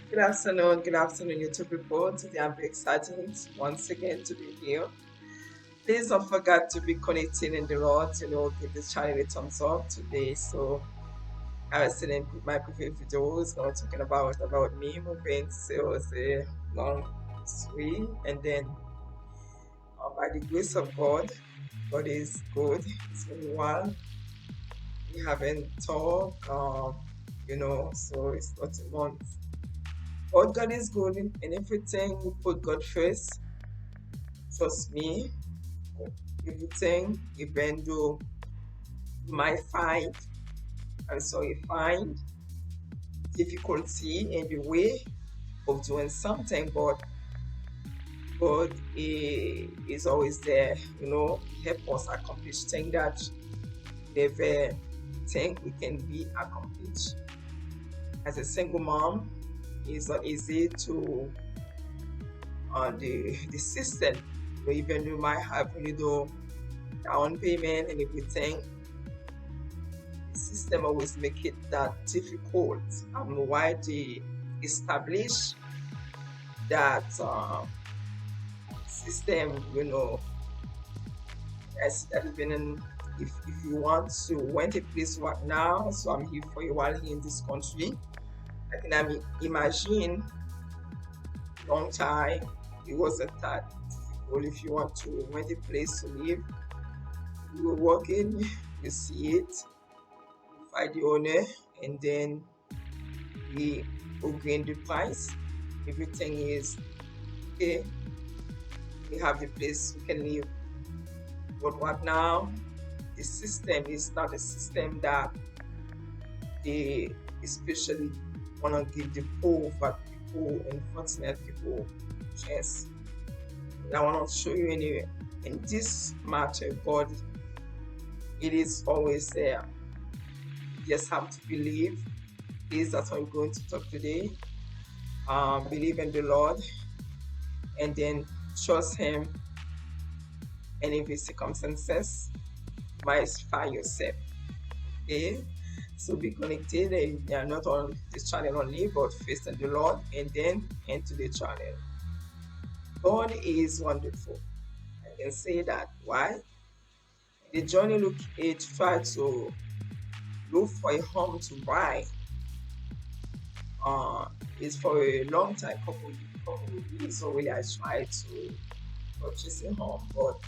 Good afternoon, YouTube people. Today I'm very excited once again to be here. Please don't forget to be connecting in the road, give this channel a thumbs up today. So I was sending my previous videos, talking about me moving sales a long way, and then by the grace of God, God is good. It's been a while. We haven't talked, so it's not a month. But God is good in everything. We put God first. Trust me, everything, even though you might find, I'm sorry, find difficulty in the way of doing something, but God is always there, help us accomplish things that never think we can be accomplished. As a single mom, it's not easy to the system. Even you might have little down payment and everything, the system always make it that difficult. I don't know why they establish that system, as that even if you want to rent a place right now, so I'm here for a while here in this country. I can imagine long time it wasn't that difficult. If you want to rent a place to live, you walk in, you see it, you find the owner, and then we agree on the price. Everything is okay. We have the place we can live. But what now? The system is not a system that they especially want to give the poor, but people, unfortunate people, chance. I want to show you anyway. In this matter, God, it is always there. You just have to believe. Please, that's what we're going to talk today. Believe in the Lord, and then trust Him. And if His circumstances, might find yourself. Okay, so be connected. And you are not on this channel only, but first in the Lord, and then into the channel. God is wonderful. I can say that. Why? The journey look it try to look for a home to buy. Is for a long time, couple of years already. I tried to purchase a home, but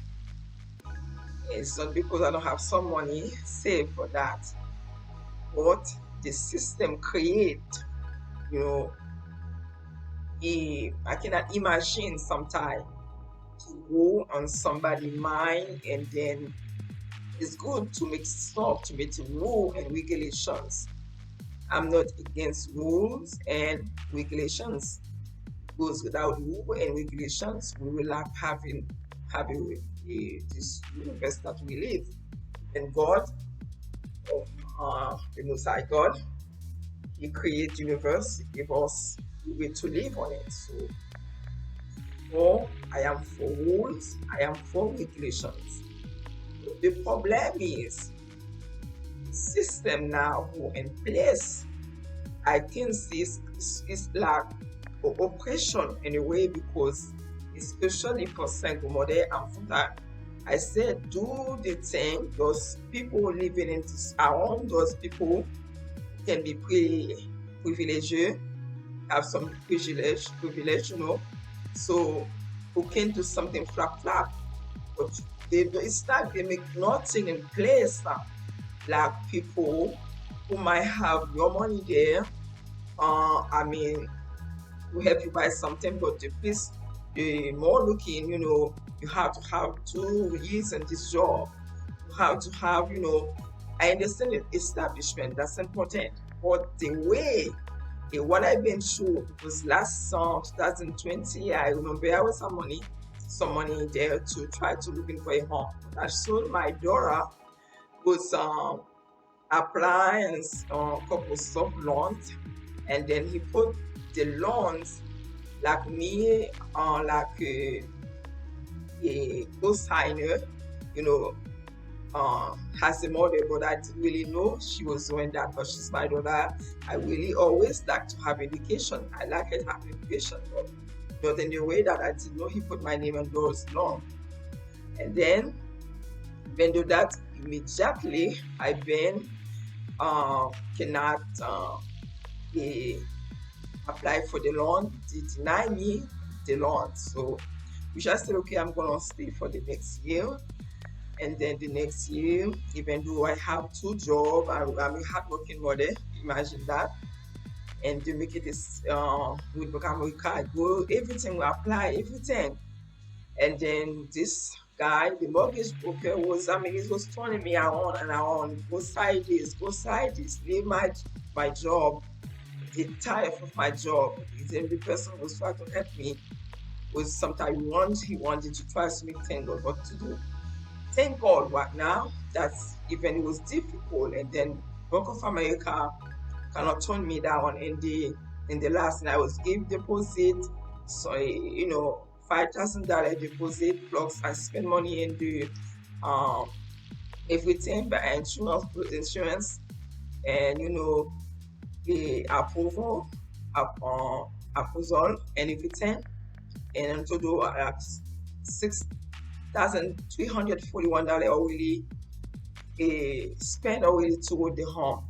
it's not because I don't have some money saved for that. But the system create, you know, I cannot imagine sometimes to go on somebody's mind, and then it's good to make stuff, to make rule and regulations. I'm not against rules and regulations. Goes without rule and regulations, we will have having this universe that we live. And God, the Most High God, He created universe, He gave us the way to live on it. So, I am for rules, I am for regulations. The problem is the system now in place. I think this is like oppression in a way, because especially for single mother and for that, I said do the thing. Those people living in this around, those people can be privileged, have some privilege, so who can do something flap, but it's like they make nothing in place like people who might have your money there. To help you buy something, but the more looking, you have to have 2 years in this job. You have to have, I understand the establishment, that's important. But the way, what I've been through was last 2020, I remember I was some money there to try to looking for a home. But I saw my daughter was applying a couple of loans, and then he put the loans like me like a co-signer, you know, as a mother, but I didn't really know she was doing that. But she's my daughter. I really always like to have education. I like it having education, but not in the way that I didn't know he put my name on those long. And then when do that immediately, I then cannot eh, apply for the loan. They deny me the loan. So which I said, okay, I'm gonna stay for the next year. And then the next year, even though I have two jobs, I'm a hardworking mother, imagine that. And to make it is with America, I go, everything we apply, everything. And then this guy, the mortgage broker, was, I mean, he was turning me on and on. Go side this, leave my job, get tired of my job. Then the person was trying to help me. Was sometimes he wanted to try to make things go what to do. Thank God right now that's even it was difficult, and then Bank of America cannot turn me down in the last, and I was gave deposit, so $5,000 deposit plus I spend money in the um everything by insurance, and the approval and everything, and in total I have $6,341 already spent already toward the home.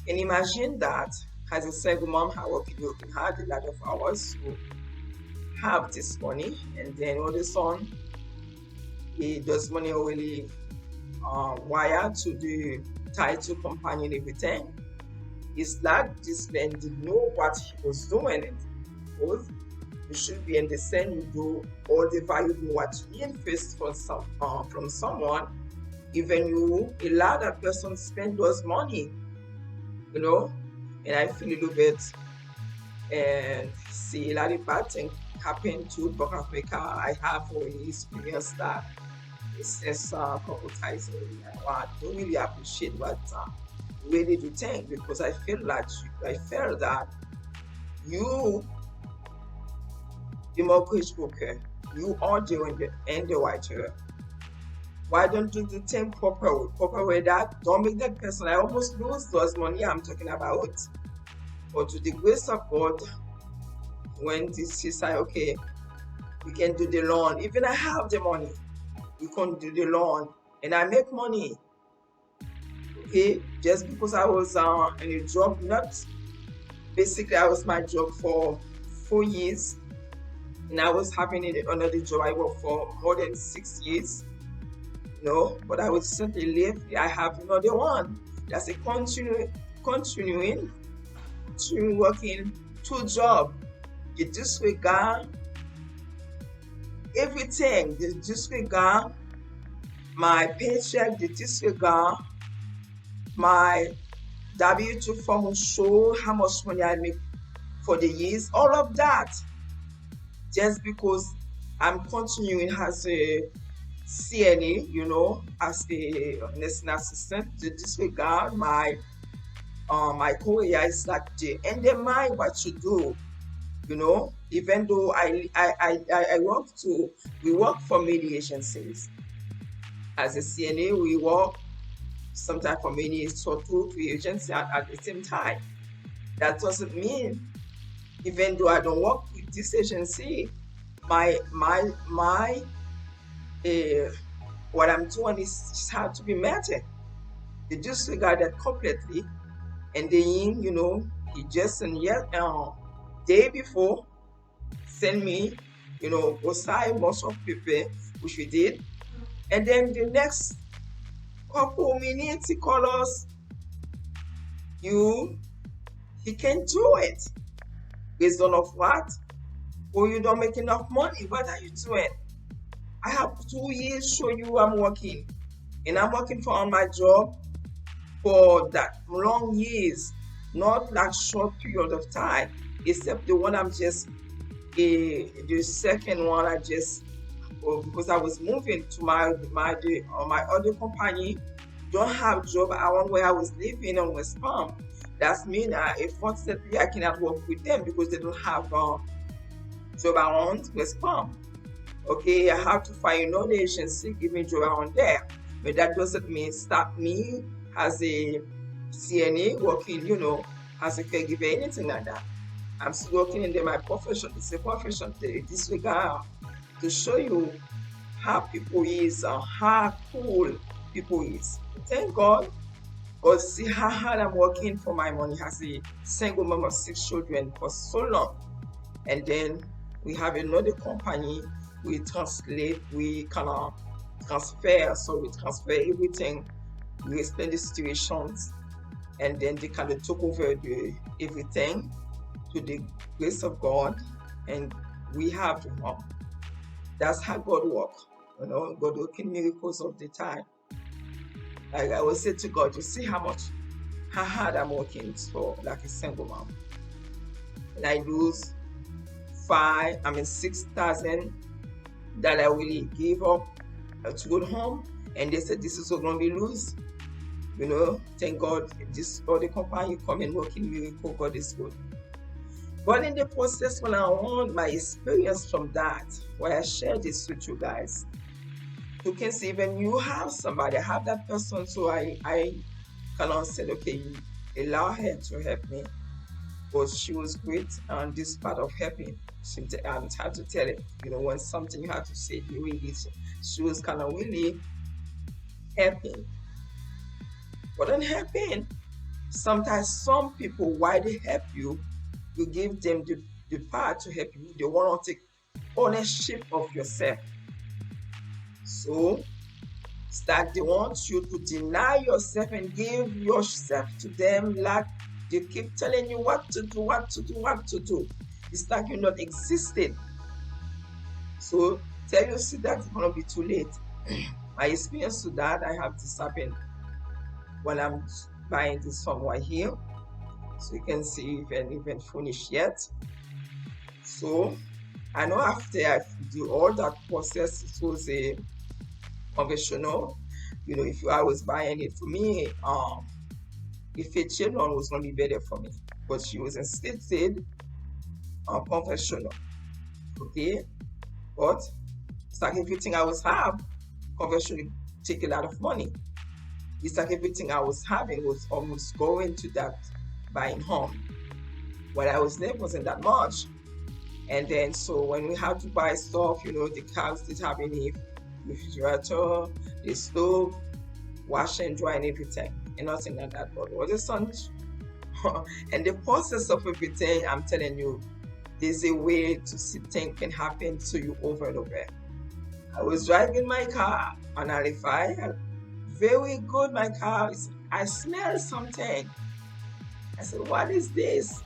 And imagine that as a single mom, I working hard a lot of hours to have this money, and then all the son, he does money already wire to the title company and everything. It's like this man didn't know what he was doing. It because you should be in the same. You do all the valuable what you invest from someone. Even you allow that person spend those money, you know. And I feel a little bit and see a lot of bad things happen to Bank of America. I have already experienced that. It's just a couple times already. I don't really appreciate what really do think, because I feel that you, the mortgage broker, you are doing the underwriter. Why don't you do the thing proper way that don't make that person, I almost lose those money I'm talking about. But to the grace of God, when this is like, okay, we can do the loan. Even I have the money, we can do the loan, and I make money. Okay, just because I was in a job, not basically I was my job for 4 years, and I was having another job I worked for more than 6 years. No, but I would simply leave. I have another one. That's a continuing to working two job. You disregard everything. You disregard my paycheck. You disregard my W2 form will show how much money I make for the years. All of that, just because I'm continuing as a CNA, as a nursing assistant, to disregard my career is like they undermine what you do. Even though we work for many agencies. As a CNA, we work sometimes for many, so 2 3 agencies at the same time. That doesn't mean, even though I don't work with this agency, my what I'm doing is hard to be met. They disregard that completely, and then he just day before send me go sign most of people, which we did, and then the next couple minutes he call us, he can't do it based on of what? Or you don't make enough money. What are you doing? I have 2 years show you I'm working, and I'm working for on my job for that long years, not like short period of time, except the one I'm just the second one I just because I was moving to my other company, don't have job around where I was living on West Palm. That's mean unfortunately I cannot work with them because they don't have job around West Palm. Okay, I have to find another agency give me job around there. But that doesn't mean stop me as a CNA working, as a caregiver, anything like that. I'm still working in my profession. It's a profession to disregard to show you how people is and how cool people is. Thank God. But see how hard I'm working for my money as a single mom of 6 children for so long. And then we have another company, we kind of transfer everything, we explain the situations, and then they kind of took over everything to the grace of God, and we have the home. That's how God works. God working miracles all the time. Like I will say to God, you see how hard I'm working for like a single mom. And I lose 6,000 that I really gave up to go home. And they said, this is what going to be lose. Thank God, this other company come and working miracle, God is good. But in the process, when I want my experience from that, why I share this with you guys, you can see when you have somebody, I have that person, so I kind of said, okay, you allow her to help me. But she was great on this part of helping. She had to tell it, when something you have to say, she was kind of really helping. But in helping, sometimes some people, why they help you, you give them the power to help you. They want to take ownership of yourself. So it's like they want you to deny yourself and give yourself to them, like they keep telling you what to do. It's like you're not existing. So tell you, see, that's gonna be too late. My experience to that, I have this happen when I'm buying this somewhere here. So you can see if I even finished yet. So I know after I do all that process, it was a conventional. If I was buying it for me, if a children was gonna be better for me, but she was insisted on conventional. Okay, but it's like everything I was have, conventional take a lot of money. It's like everything I was having was almost going to that buying home. What I was there wasn't that much. And then so when we had to buy stuff, the cows did have any refrigerator, the stove, wash and dry and everything, and nothing like that. But what the sun and the process of everything, I'm telling you, there's a way to see things can happen to you over and over. I was driving my car on I-5, very good. My car I smell something. I said, what is this?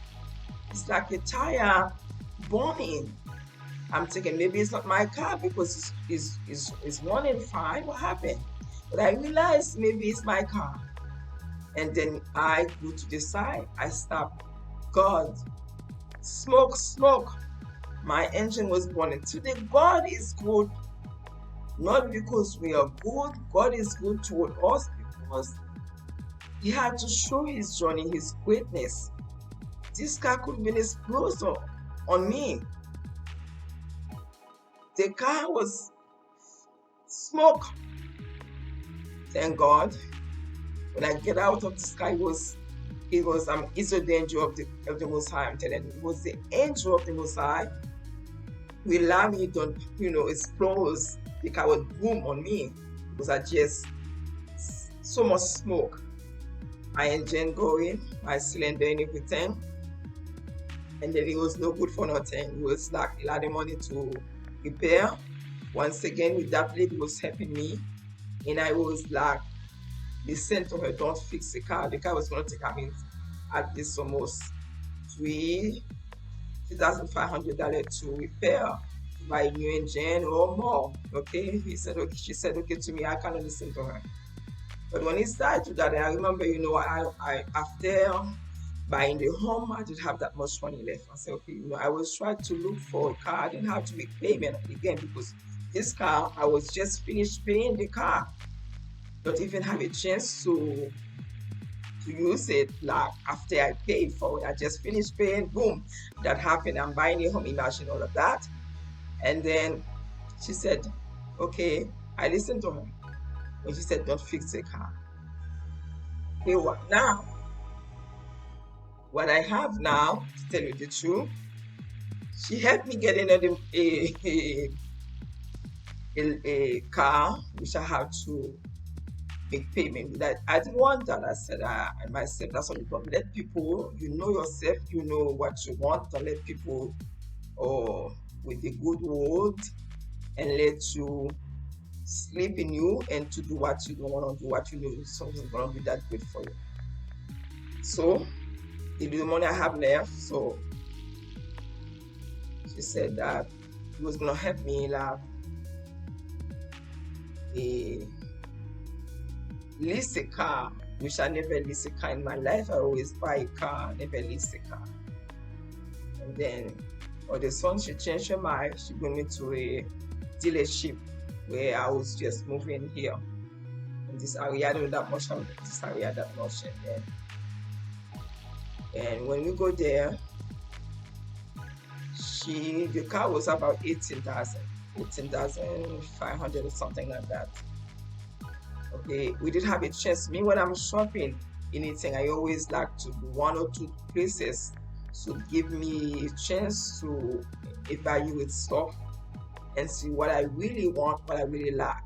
It's like a tire burning. I'm thinking maybe it's not my car because it's 1 in 5. What happened? But I realized maybe it's my car. And then I go to the side. I stop. God, smoke. My engine was burning. Today, God is good. Not because we are good. God is good toward us because He had to show His journey, His greatness. This car could be an explosion on me. The car was smoke. Thank God. When I get out of this car, it's the angel of the Most High. I'm telling you, it was the angel of the Most High. We allow me to, explode. The car would boom on me because I just so much smoke. My engine going, my cylinder and everything. And then it was no good for nothing. It was like a lot of money to repair. Once again, with that lady was helping me. And I was like, listen to her, don't fix the car. The car was going to take, at least almost $3,500 to repair, to buy a new engine or more. Okay? She said, okay to me, I cannot listen to her. But when it started to that, I remember, I after buying the home, I didn't have that much money left. I said, okay, I was trying to look for a car. I didn't have to make payment again because this car, I was just finished paying the car. Don't even have a chance to use it like after I paid for it. I just finished paying, boom, that happened. I'm buying a home, imagine all of that. And then she said, okay, I listened to her. when she said, don't fix the car. Okay, what now? What I have now, to tell you the truth, she helped me get another a car, which I have to make payment with that. I didn't want that. I said, I myself, that's what you don't let people, you know yourself, you know what you want. Don't let people with a good word and let you sleep in you and to do what you don't want to do, what you know something's going to be that good for you. So, the money I have left, so she said that it was going to help me like lease a car, which I never lease a car in my life. I always buy a car, never lease a car. And then, the son, she changed her mind. She brought me to a dealership where I was just moving here in this area. I don't know that much of this area that much. And when we go there, the car was about 18,500 or something like that. Okay, we didn't have a chance. Me, when I'm shopping anything, I always like to do 1 or 2 places to give me a chance to evaluate stuff and see what I really want, what I really like.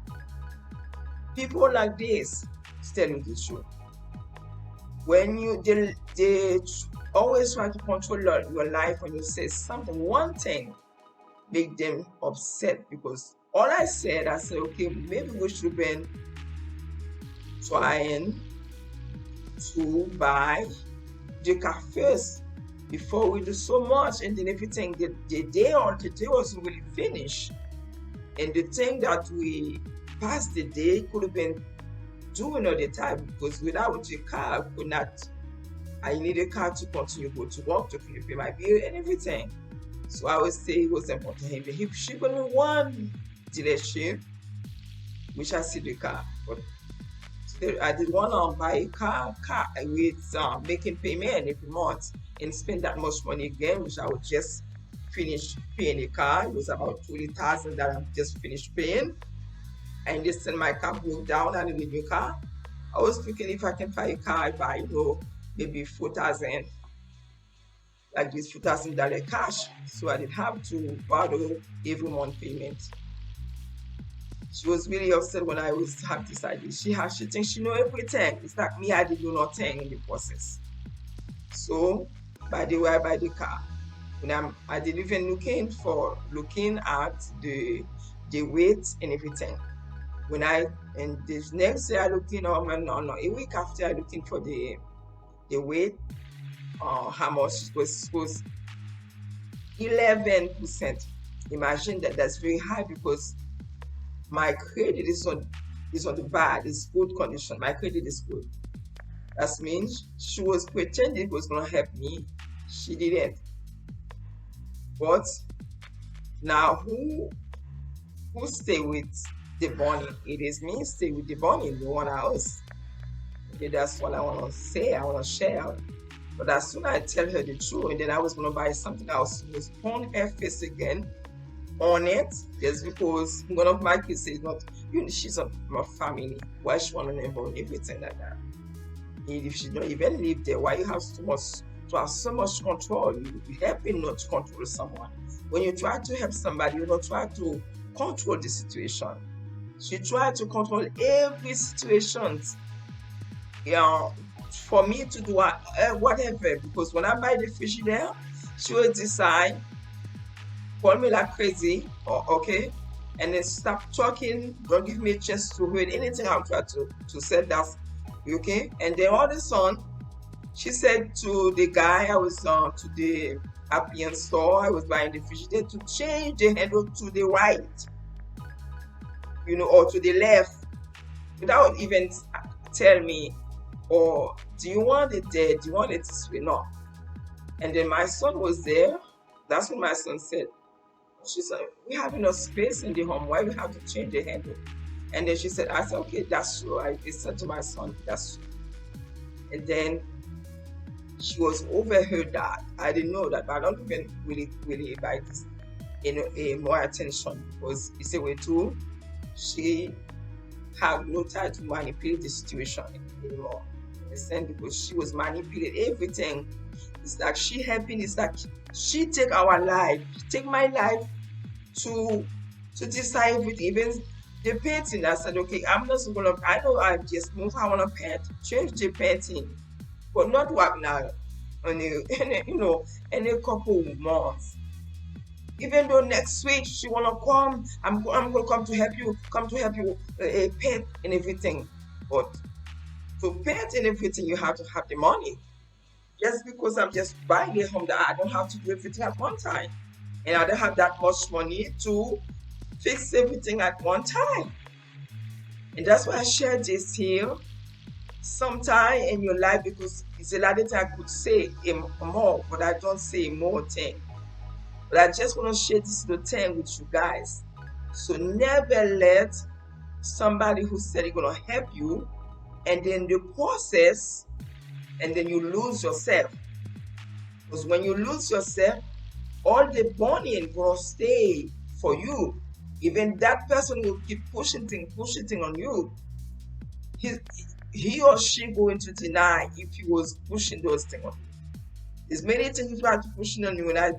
People like this, to tell you the truth, when they always try to control your life. When you say something, one thing, make them upset, because all I said, okay, maybe we should have been trying to buy the car first before we do so much, and then everything the day wasn't really finished, and the thing that we passed the day could have been doing all the time, because without a car I need a car to continue to go to work, to pay my bill and everything. So I would say it was important. If she got me one dealership, which I see the car, but I did want to buy a car with making payment every month and spend that much money again, which I would just finish paying the car. It was about 20,000 that I just finished paying. And this time my car broke down. I needed a new car. I was thinking if I can buy a car, I buy, maybe 4,000, like this $4,000 cash. So I didn't have to borrow every month payment. She was really upset when I was have this idea. She thinks she know everything. It's like me, I didn't do nothing in the process. So by the way, I buy the car. When I didn't even looking at the weight and everything. And this next day I looking a week after, I looking for the weight, how much it was 11%. Imagine that's very high, because my credit is on the bad, it's good condition. My credit is good. That means she was pretending it was gonna help me. She didn't. But now who stay with the bunny? It is me stay with the bunny, no one else. Okay, that's what I want to say. I want to share. But as soon as I tell her the truth, and then I was going to buy something else, was on her face again on it, just because one of my kids says not, she's not my family. Why she want to involve everything like that? If she don't even live there, why you have so much control? You helping not to control someone. When you try to help somebody, you don't try to control the situation. She tried to control every situation. For me to do whatever, because when I buy the fish there, she will decide, call me like crazy, okay, and then stop talking, don't give me a chance to read anything I'm trying to say that's okay. And then all of a sudden, she said to the guy, I was to the appliance store, I was buying the fish there, to change the handle to the right, or to the left, without even tell me, or do you want it there? Do you want it this way? No. And then my son was there. That's when my son said, she said, we have enough space in the home. Why we have to change the handle? And then she said, I said, okay, that's true. I said to my son, that's true. And then she was overheard that. I didn't know that, but I don't even really buy this more attention, because it's a way too. She have no time to manipulate the situation anymore. Understand? Because she was manipulating everything. It's like she helping. It's like she take our life, take my life to decide everything. Even the painting, I said, okay, I'm not gonna. I know I just move. I wanna paint, change the painting, but not work now. In a couple of months. Even though next week she wanna come, I'm gonna come to help you, paint and everything. But to paint and everything, you have to have the money. Just because I'm just buying a home, that I don't have to do everything at one time, and I don't have that much money to fix everything at one time. And that's why I share this here. Sometime in your life, because it's a lot of things I could say more, but I don't say more thing. But I just want to share this little thing with you guys. So never let somebody who said they're gonna help you, and then the process, and then you lose yourself. Because when you lose yourself, all the money gonna stay for you. Even that person will keep pushing thing on you. He or she going to deny if he was pushing those things on you. There's many things you try to push on you, and I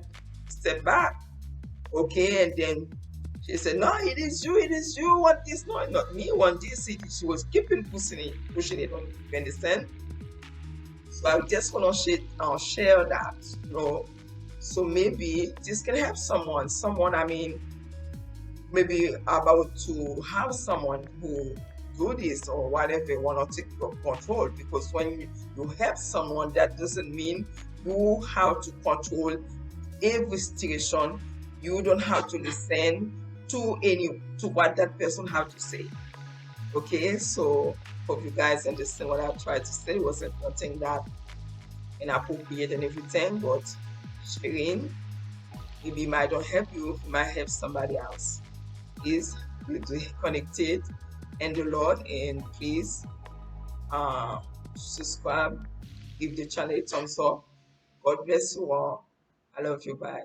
step back. Okay, and then she said, no, it is you want this, no, not me want this. She was keeping pushing it on you. You understand? So I just want to share that, so maybe this can help someone, I mean, maybe about to have someone who do this or whatever, want to take your control. Because when you help someone, that doesn't mean you have to control every situation. You don't have to listen to what that person have to say. Okay, so hope you guys understand what I tried to say. It wasn't nothing that inappropriate and everything, but sharing, maybe it might not help you, it might help somebody else. Please be connected in the Lord, and please subscribe, give the channel a thumbs up. God bless you all. I love you. Bye.